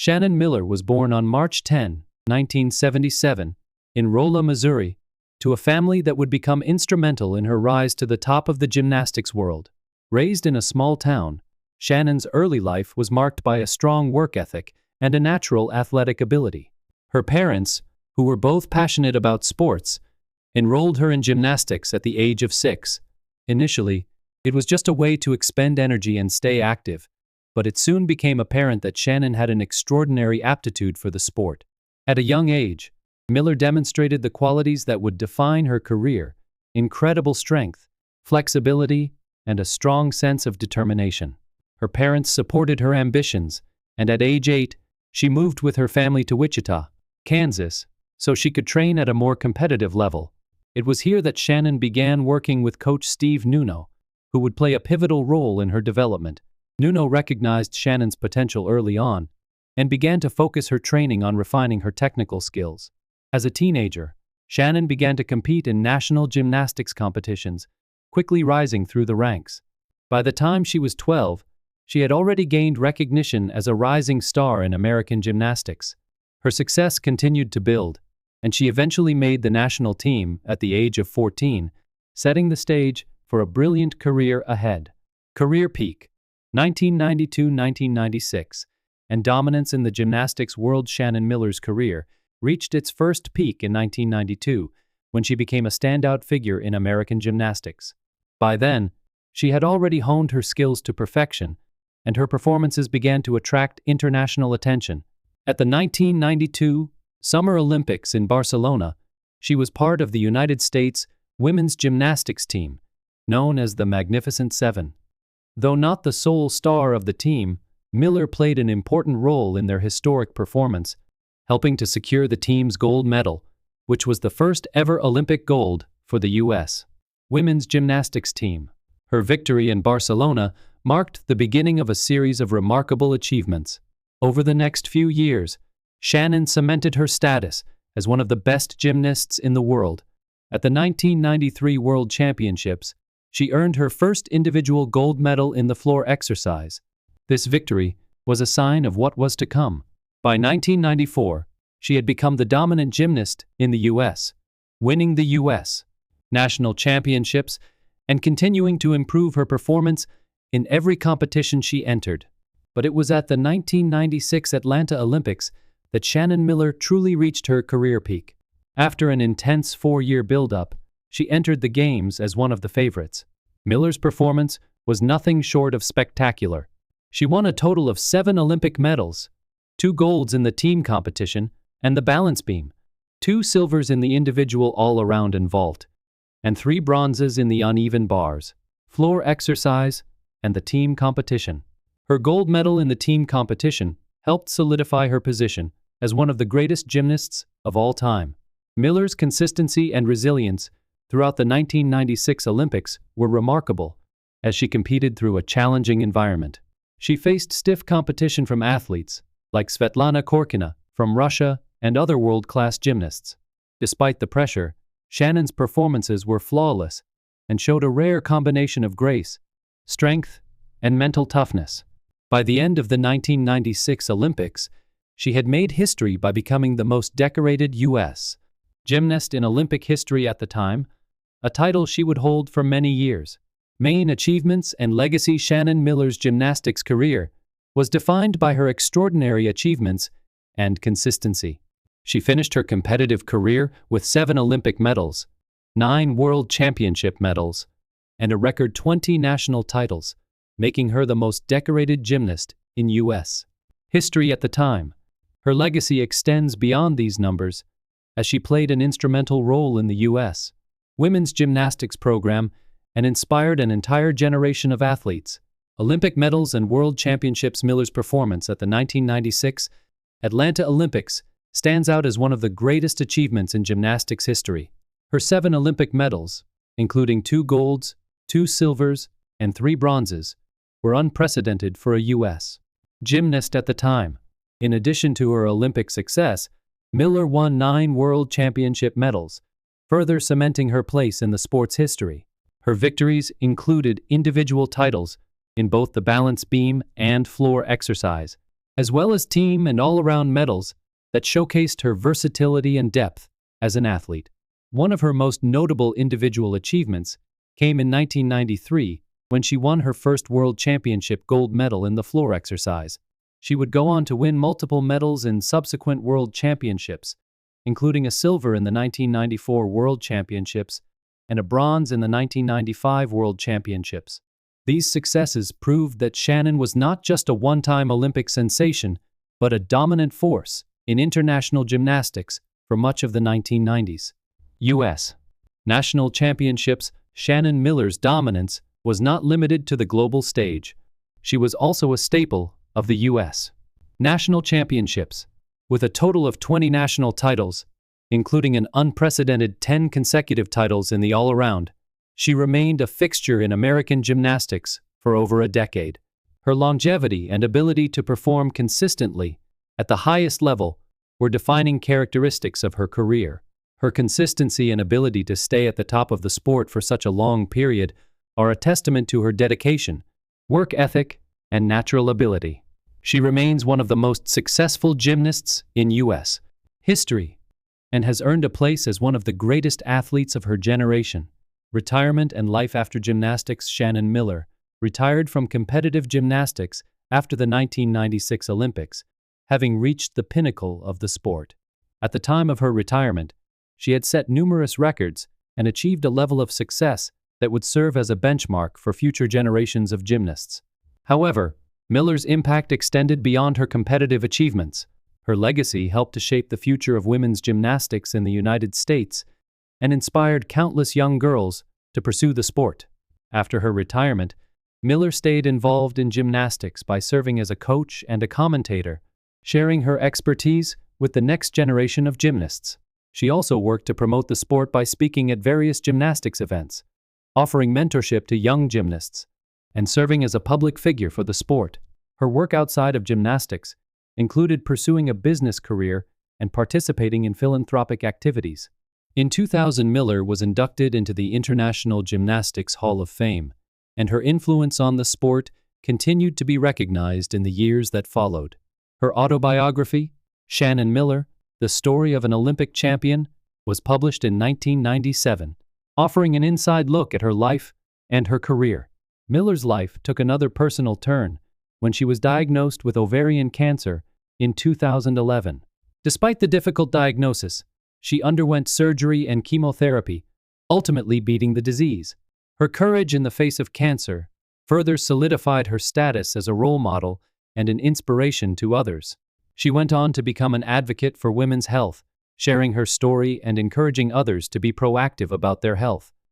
Shannon Miller was born on March 10, 1977, in Rolla, Missouri, to a family that would become instrumental in her rise to the top of the gymnastics world. Raised in a small town, Shannon's early life was marked by a strong work ethic and a natural athletic ability. Her parents, who were both passionate about sports, enrolled her in gymnastics at the age of 6. Initially, it was just a way to expend energy and stay active, but it soon became apparent that Shannon had an extraordinary aptitude for the sport. At a young age, Miller demonstrated the qualities that would define her career: incredible strength, flexibility, and a strong sense of determination. Her parents supported her ambitions, and at age 8, she moved with her family to Wichita, Kansas, so she could train at a more competitive level. It was here that Shannon began working with coach Steve Nuno, who would play a pivotal role in her development. Nuno recognized Shannon's potential early on and began to focus her training on refining her technical skills. As a teenager, Shannon began to compete in national gymnastics competitions, quickly rising through the ranks. By the time she was 12, she had already gained recognition as a rising star in American gymnastics. Her success continued to build, and she eventually made the national team at the age of 14, setting the stage for a brilliant career ahead. Career peak: 1992-1996, and dominance in the gymnastics world. Shannon Miller's career reached its first peak in 1992, when she became a standout figure in American gymnastics. By then, she had already honed her skills to perfection, and her performances began to attract international attention. At the 1992 Summer Olympics in Barcelona, she was part of the United States women's gymnastics team, known as the Magnificent Seven. Though not the sole star of the team, Miller played an important role in their historic performance, helping to secure the team's gold medal, which was the first ever Olympic gold for the U.S. women's gymnastics team. Her victory in Barcelona marked the beginning of a series of remarkable achievements. Over the next few years, Shannon cemented her status as one of the best gymnasts in the world. At the 1993 World Championships, she earned her first individual gold medal in the floor exercise. This victory was a sign of what was to come. By 1994, she had become the dominant gymnast in the U.S., winning the U.S. national championships and continuing to improve her performance in every competition she entered. But it was at the 1996 Atlanta Olympics that Shannon Miller truly reached her career peak. After an intense 4-year build-up, she entered the Games as one of the favorites. Miller's performance was nothing short of spectacular. She won a total of 7 Olympic medals, 2 golds in the team competition and the balance beam, 2 silvers in the individual all-around and vault, and 3 bronzes in the uneven bars, floor exercise, and the team competition. Her gold medal in the team competition helped solidify her position as one of the greatest gymnasts of all time. Miller's consistency and resilience throughout the 1996 Olympics were remarkable, as she competed through a challenging environment. She faced stiff competition from athletes like Svetlana Korkina from Russia and other world-class gymnasts. Despite the pressure, Shannon's performances were flawless and showed a rare combination of grace, strength, and mental toughness. By the end of the 1996 Olympics, she had made history by becoming the most decorated U.S. gymnast in Olympic history at the time, a title she would hold for many years. Main achievements and legacy: Shannon Miller's gymnastics career was defined by her extraordinary achievements and consistency. She finished her competitive career with 7 Olympic medals, 9 World Championship medals, and a record 20 national titles, making her the most decorated gymnast in U.S. history at the time. Her legacy extends beyond these numbers, as she played an instrumental role in the U.S. women's gymnastics program and inspired an entire generation of athletes. Olympic medals and World Championships. Miller's performance at the 1996 Atlanta Olympics stands out as one of the greatest achievements in gymnastics history. Her 7 Olympic medals, including 2 golds, 2 silvers, and 3 bronzes, were unprecedented for a U.S. gymnast at the time. In addition to her Olympic success, Miller won 9 World Championship medals, further cementing her place in the sport's history. Her victories included individual titles in both the balance beam and floor exercise, as well as team and all-around medals that showcased her versatility and depth as an athlete. One of her most notable individual achievements came in 1993 when she won her first World Championship gold medal in the floor exercise. She would go on to win multiple medals in subsequent World Championships, including a silver in the 1994 World Championships and a bronze in the 1995 World Championships. These successes proved that Shannon was not just a one-time Olympic sensation, but a dominant force in international gymnastics for much of the 1990s. U.S. National Championships. Shannon Miller's dominance was not limited to the global stage. She was also a staple of the U.S. National Championships, with a total of 20 national titles, including an unprecedented 10 consecutive titles in the all-around. She remained a fixture in American gymnastics for over a decade. Her longevity and ability to perform consistently at the highest level were defining characteristics of her career. Her consistency and ability to stay at the top of the sport for such a long period are a testament to her dedication, work ethic, and natural ability. She remains one of the most successful gymnasts in U.S. history and has earned a place as one of the greatest athletes of her generation. Retirement and life after gymnastics. Shannon Miller retired from competitive gymnastics after the 1996 Olympics, having reached the pinnacle of the sport. At the time of her retirement, she had set numerous records and achieved a level of success that would serve as a benchmark for future generations of gymnasts. However, Miller's impact extended beyond her competitive achievements. Her legacy helped to shape the future of women's gymnastics in the United States and inspired countless young girls to pursue the sport. After her retirement, Miller stayed involved in gymnastics by serving as a coach and a commentator, sharing her expertise with the next generation of gymnasts. She also worked to promote the sport by speaking at various gymnastics events, offering mentorship to young gymnasts, and serving as a public figure for the sport. Her work outside of gymnastics included pursuing a business career and participating in philanthropic activities. In 2000, Miller was inducted into the International Gymnastics Hall of Fame, and her influence on the sport continued to be recognized in the years that followed. Her autobiography, Shannon Miller, The Story of an Olympic Champion, was published in 1997, offering an inside look at her life and her career. Miller's life took another personal turn when she was diagnosed with ovarian cancer in 2011. Despite the difficult diagnosis, she underwent surgery and chemotherapy, ultimately beating the disease. Her courage in the face of cancer further solidified her status as a role model and an inspiration to others. She went on to become an advocate for women's health, sharing her story and encouraging others to be proactive about their health.